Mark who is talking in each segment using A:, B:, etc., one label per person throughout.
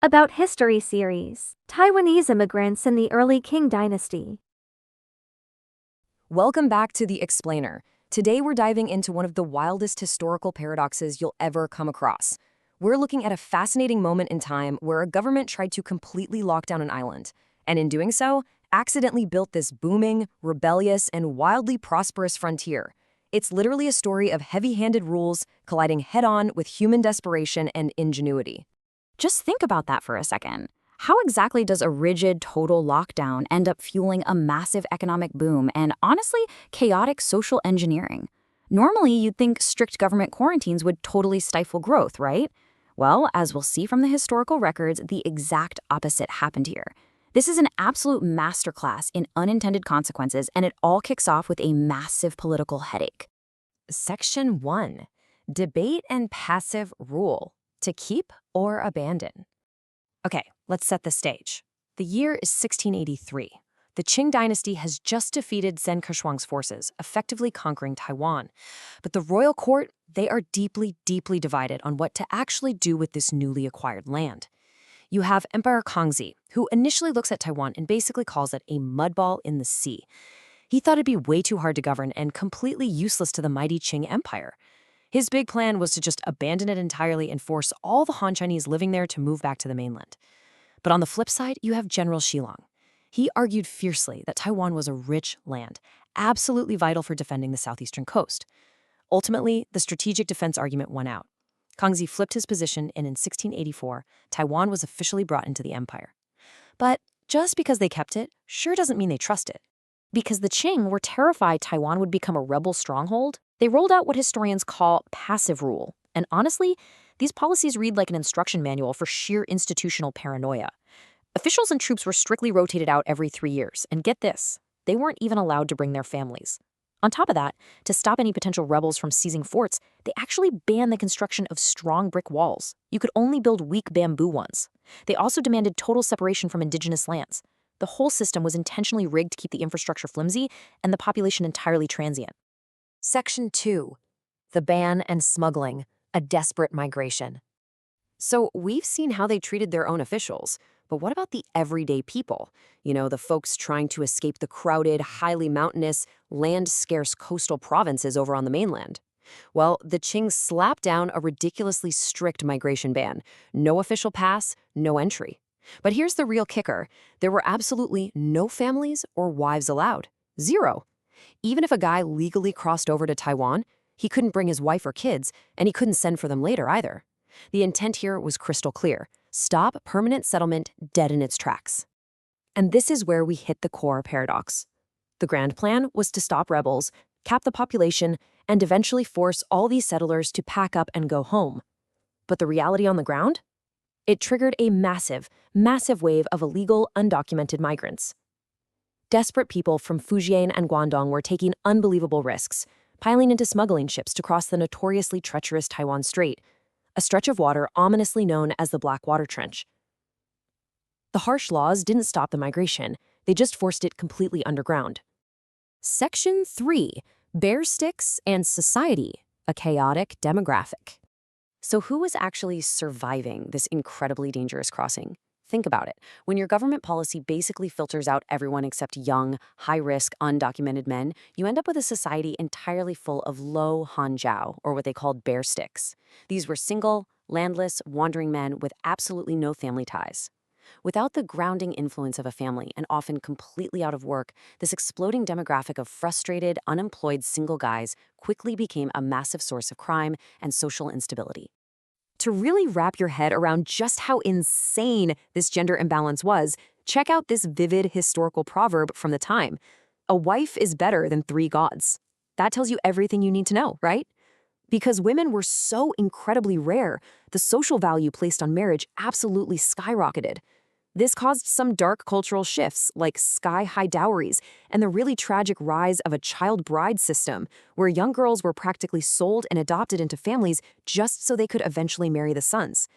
A: About History series, Taiwanese immigrants in the early Qing Dynasty.
B: Welcome back to The Explainer. Today we're diving into one of the wildest historical paradoxes you'll ever come across. We're looking at a fascinating moment in time where a government tried to completely lock down an island, and in doing so, accidentally built this booming, rebellious, and wildly prosperous frontier. It's literally a story of heavy-handed rules colliding head-on with human desperation and ingenuity.
C: Just think about that for a second. How exactly does a rigid, total lockdown end up fueling a massive economic boom and, honestly, chaotic social engineering? Normally, you'd think strict government quarantines would totally stifle growth, right? Well, as we'll see from the historical records, the exact opposite happened here. This is an absolute masterclass in unintended consequences, and it all kicks off with a massive political headache.
B: Section 1. Debate and passive rule. To keep or abandon. Okay, let's set the stage. The year is 1683. The Qing Dynasty has just defeated Zen Keshuang's forces, effectively conquering Taiwan. But the royal court, they are deeply, deeply divided on what to actually do with this newly acquired land. You have Emperor Kangxi, who initially looks at Taiwan and basically calls it a mudball in the sea. He thought it'd be way too hard to govern and completely useless to the mighty Qing Empire. His big plan was to just abandon it entirely and force all the Han Chinese living there to move back to the mainland. But on the flip side, you have General Shilong. He argued fiercely that Taiwan was a rich land, absolutely vital for defending the southeastern coast. Ultimately, the strategic defense argument won out. Kangxi flipped his position, and in 1684, Taiwan was officially brought into the empire. But just because they kept it, sure doesn't mean they trust it.
C: Because the Qing were terrified Taiwan would become a rebel stronghold, they rolled out what historians call passive rule. And honestly, these policies read like an instruction manual for sheer institutional paranoia. Officials and troops were strictly rotated out every 3 years. And get this, they weren't even allowed to bring their families. On top of that, to stop any potential rebels from seizing forts, they actually banned the construction of strong brick walls. You could only build weak bamboo ones. They also demanded total separation from indigenous lands. The whole system was intentionally rigged to keep the infrastructure flimsy and the population entirely transient.
B: Section 2. The ban and smuggling, a desperate migration. So we've seen how they treated their own officials, but what about the everyday people? You know, the folks trying to escape the crowded, highly mountainous, land-scarce coastal provinces over on the mainland. Well, the Qing slapped down a ridiculously strict migration ban. No official pass, no entry. But here's the real kicker. There were absolutely no families or wives allowed. Zero. Even if a guy legally crossed over to Taiwan, he couldn't bring his wife or kids, and he couldn't send for them later either. The intent here was crystal clear. Stop permanent settlement dead in its tracks. And this is where we hit the core paradox. The grand plan was to stop rebels, cap the population, and eventually force all these settlers to pack up and go home. But the reality on the ground? It triggered a massive, massive wave of illegal, undocumented migrants. Desperate people from Fujian and Guangdong were taking unbelievable risks, piling into smuggling ships to cross the notoriously treacherous Taiwan Strait, a stretch of water ominously known as the Black Water Trench. The harsh laws didn't stop the migration, they just forced it completely underground. Section 3. Bear sticks and society, a chaotic demographic. So who was actually surviving this incredibly dangerous crossing? Think about it. When your government policy basically filters out everyone except young, high-risk, undocumented men, you end up with a society entirely full of low hanjiao, or what they called bear sticks. These were single, landless, wandering men with absolutely no family ties. Without the grounding influence of a family and often completely out of work, this exploding demographic of frustrated, unemployed single guys quickly became a massive source of crime and social instability. To really wrap your head around just how insane this gender imbalance was, check out this vivid historical proverb from the time. A wife is better than 3 gods. That tells you everything you need to know, right? Because women were so incredibly rare, the social value placed on marriage absolutely skyrocketed. This caused some dark cultural shifts, like sky-high dowries and the really tragic rise of a child bride system, where young girls were practically sold and adopted into families just so they could eventually marry the sons.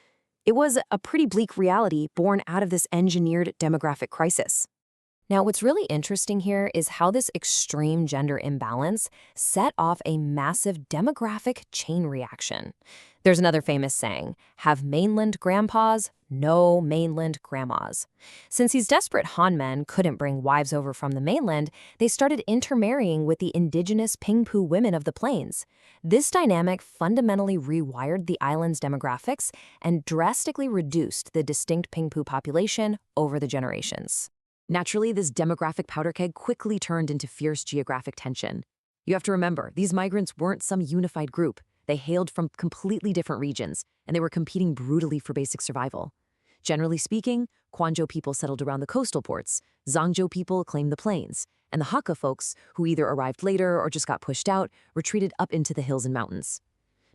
B: It was a pretty bleak reality born out of this engineered demographic crisis. Now, what's really interesting here is how this extreme gender imbalance set off a massive demographic chain reaction. There's another famous saying, have mainland grandpas, no mainland grandmas. Since these desperate Han men couldn't bring wives over from the mainland, they started intermarrying with the indigenous Pingpu women of the plains. This dynamic fundamentally rewired the island's demographics and drastically reduced the distinct Pingpu population over the generations. Naturally, this demographic powder keg quickly turned into fierce geographic tension. You have to remember, these migrants weren't some unified group. They hailed from completely different regions, and they were competing brutally for basic survival. Generally speaking, Quanzhou people settled around the coastal ports, Zhangzhou people claimed the plains, and the Hakka folks, who either arrived later or just got pushed out, retreated up into the hills and mountains.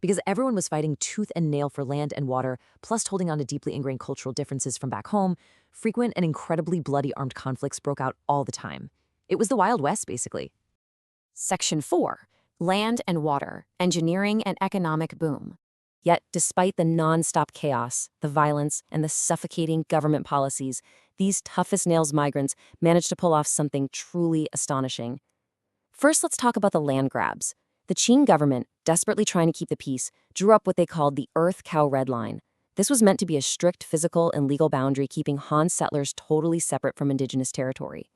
B: Because everyone was fighting tooth and nail for land and water, plus holding on to deeply ingrained cultural differences from back home, frequent and incredibly bloody armed conflicts broke out all the time. It was the Wild West, basically.
C: Section 4. Land and water, engineering and economic boom.
B: Yet, despite the non-stop chaos, the violence, and the suffocating government policies, these tough-as-nails migrants managed to pull off something truly astonishing. First, let's talk about the land grabs. The Qing government, desperately trying to keep the peace, drew up what they called the Earth Cow Red Line. This was meant to be a strict physical and legal boundary keeping Han settlers totally separate from indigenous territory.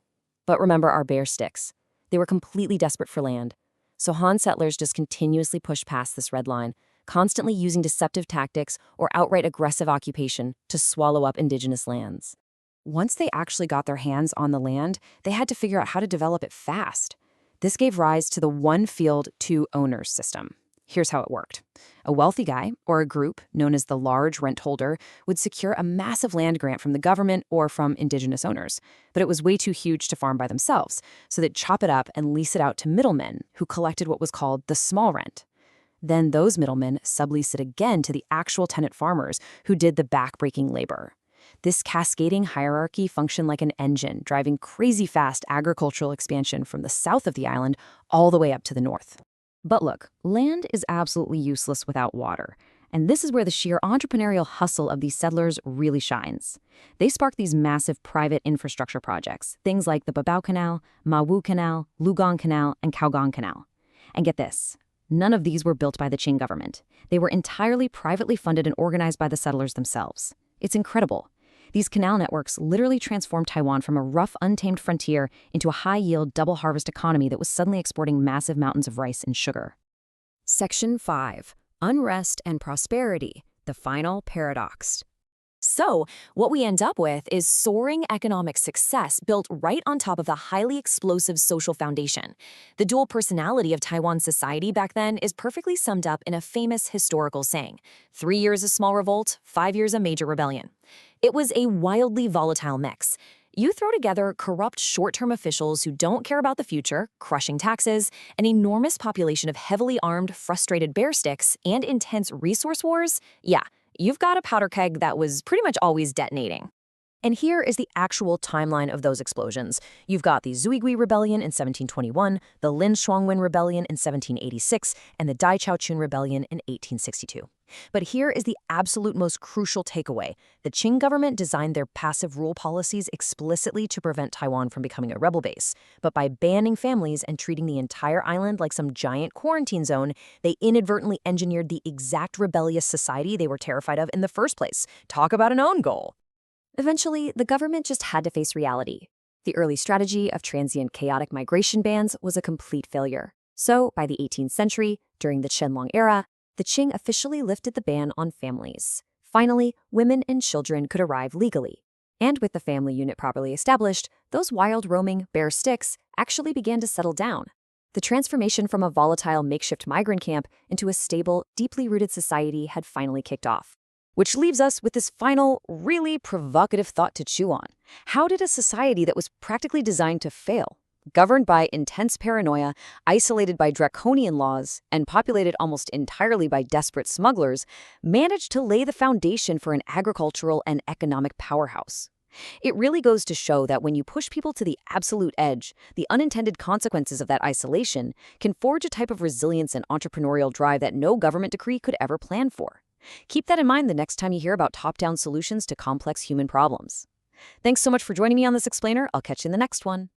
B: But remember our bear sticks. They were completely desperate for land. So Han settlers just continuously pushed past this red line, constantly using deceptive tactics or outright aggressive occupation to swallow up indigenous lands. Once they actually got their hands on the land, they had to figure out how to develop it fast. This gave rise to the one field, two owners system. Here's how it worked. A wealthy guy, or a group known as the large rent holder, would secure a massive land grant from the government or from indigenous owners. But it was way too huge to farm by themselves, so they'd chop it up and lease it out to middlemen who collected what was called the small rent. Then those middlemen subleased it again to the actual tenant farmers who did the back-breaking labor. This cascading hierarchy functioned like an engine, driving crazy fast agricultural expansion from the south of the island all the way up to the north. But look, land is absolutely useless without water. And this is where the sheer entrepreneurial hustle of these settlers really shines. They sparked these massive private infrastructure projects, things like the Babao Canal, Mawu Canal, Luohan Canal, and Kaogang Canal. And get this, none of these were built by the Qing government. They were entirely privately funded and organized by the settlers themselves. It's incredible. These canal networks literally transformed Taiwan from a rough, untamed frontier into a high-yield, double-harvest economy that was suddenly exporting massive mountains of rice and sugar.
C: Section 5. Unrest and prosperity, the final paradox.
B: So, what we end up with is soaring economic success built right on top of the highly explosive social foundation. The dual personality of Taiwan society back then is perfectly summed up in a famous historical saying, 3 years a small revolt, 5 years a major rebellion. It was a wildly volatile mix. You throw together corrupt short-term officials who don't care about the future, crushing taxes, an enormous population of heavily armed, frustrated bear sticks, and intense resource wars, yeah, you've got a powder keg that was pretty much always detonating. And here is the actual timeline of those explosions. You've got the Zuigui Rebellion in 1721, the Lin Shuangwen Rebellion in 1786, and the Dai Chaochun Rebellion in 1862. But here is the absolute most crucial takeaway. The Qing government designed their passive rule policies explicitly to prevent Taiwan from becoming a rebel base. But by banning families and treating the entire island like some giant quarantine zone, they inadvertently engineered the exact rebellious society they were terrified of in the first place. Talk about an own goal. Eventually, the government just had to face reality. The early strategy of transient chaotic migration bans was a complete failure. So, by the 18th century, during the Qianlong era, the Qing officially lifted the ban on families. Finally, women and children could arrive legally. And with the family unit properly established, those wild roaming bear sticks actually began to settle down. The transformation from a volatile makeshift migrant camp into a stable, deeply rooted society had finally kicked off. Which leaves us with this final, really provocative thought to chew on. How did a society that was practically designed to fail, governed by intense paranoia, isolated by draconian laws, and populated almost entirely by desperate smugglers, manage to lay the foundation for an agricultural and economic powerhouse? It really goes to show that when you push people to the absolute edge, the unintended consequences of that isolation can forge a type of resilience and entrepreneurial drive that no government decree could ever plan for. Keep that in mind the next time you hear about top-down solutions to complex human problems. Thanks so much for joining me on this explainer. I'll catch you in the next one.